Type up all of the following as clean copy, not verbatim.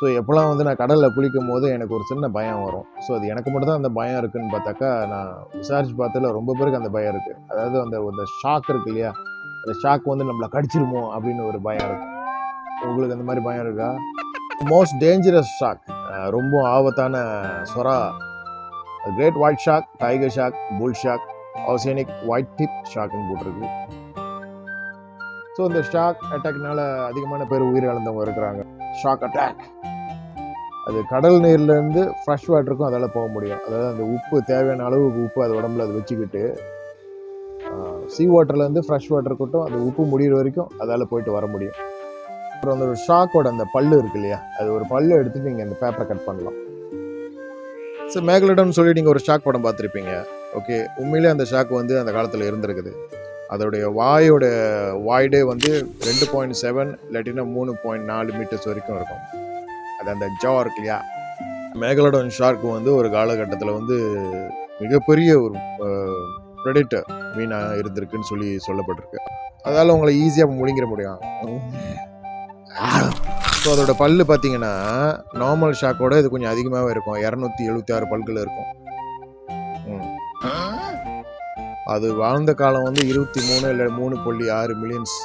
So எப்போல்லாம் வந்து நான் கடலில் குளிக்கும் போது எனக்கு ஒரு சின்ன பயம் வரும். ஸோ அது எனக்கு மட்டும் தான் அந்த பயம் இருக்குன்னு பார்த்தாக்கா, நான் விசாரிச்சு பார்த்ததுல ரொம்ப பேருக்கு அந்த பயம் இருக்குது. அதாவது அந்த அந்த ஷாக் இருக்கு இல்லையா, அந்த ஷாக் வந்து நம்மளை கடிச்சிருமோ அப்படின்னு ஒரு பயம் இருக்கும். உங்களுக்கு அந்த மாதிரி பயம் இருக்கா? மோஸ்ட் டேஞ்சரஸ் ஷாக், ரொம்ப ஆபத்தான சொரா, great white shark, tiger shark, bull shark, oceanic white tip ஷாக்னு போட்டிருக்கு. ஸோ இந்த ஷாக் அட்டாக்னால அதிகமான பேர் உயிரிழந்தவங்க இருக்கிறாங்க. ஷாக் அட்டாக் அது கடல் நீர்லேருந்து ஃப்ரெஷ் வாட்டருக்கும் அதால் போக முடியும். அதாவது அந்த உப்பு தேவையான அளவு உப்பு அது உடம்புல அது வச்சுக்கிட்டு சீ வாட்டர்லேருந்து ஃப்ரெஷ் வாட்டருக்கட்டும் அந்த உப்பு முடிகிற வரைக்கும் அதால் போயிட்டு வர முடியும். அப்புறம் அந்த ஒரு ஷாக்கோட அந்த பல்லு இருக்கு இல்லையா, அது ஒரு பல்லு எடுத்து நீங்கள் அந்த பேப்பரை கட் பண்ணலாம். ஸோ மேகலடன்னு சொல்லி நீங்கள் ஒரு ஷாக் படம் பார்த்துருப்பீங்க. ஓகே, உண்மையிலே அந்த ஷாக் வந்து அந்த காலத்தில் இருந்திருக்குது. அதோடைய வாயோட வாய்டே வந்து 2.7 இல்லாட்டினா 3.4 மீட்டர்ஸ் வரைக்கும் இருக்கும். அது அந்த ஜா இருக்கு இல்லையா. மேகலடான் ஷார்க் வந்து ஒரு காலகட்டத்தில் வந்து மிகப்பெரிய ஒரு ப்ரெடிட்டர் மீனாக இருந்திருக்குன்னு சொல்லி சொல்லப்பட்டிருக்கு. அதால் உங்களை ஈஸியாக முழுங்கிட முடியும். ஸோ அதோட பல்லு பார்த்தீங்கன்னா நார்மல் ஷாக்கோட இது கொஞ்சம் அதிகமாகவே இருக்கும். 276 பல்கள் இருக்கும். அது வாழ்ந்த காலம் வந்து 23 இல்லை 3.6 மில்லியன்ஸ்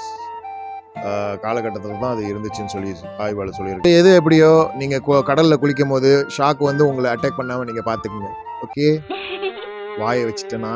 காலகட்டத்தில் தான் அது இருந்துச்சுன்னு சொல்லி ஆய்வாளர் சொல்லியிருக்கு. எது எப்படியோ நீங்கள் கடலில் குளிக்கும் போது ஷாக் வந்து உங்களை அட்டாக் பண்ணாமல் நீங்கள் பார்த்துக்குங்க. ஓகே, வாயை வச்சுட்டேன்னா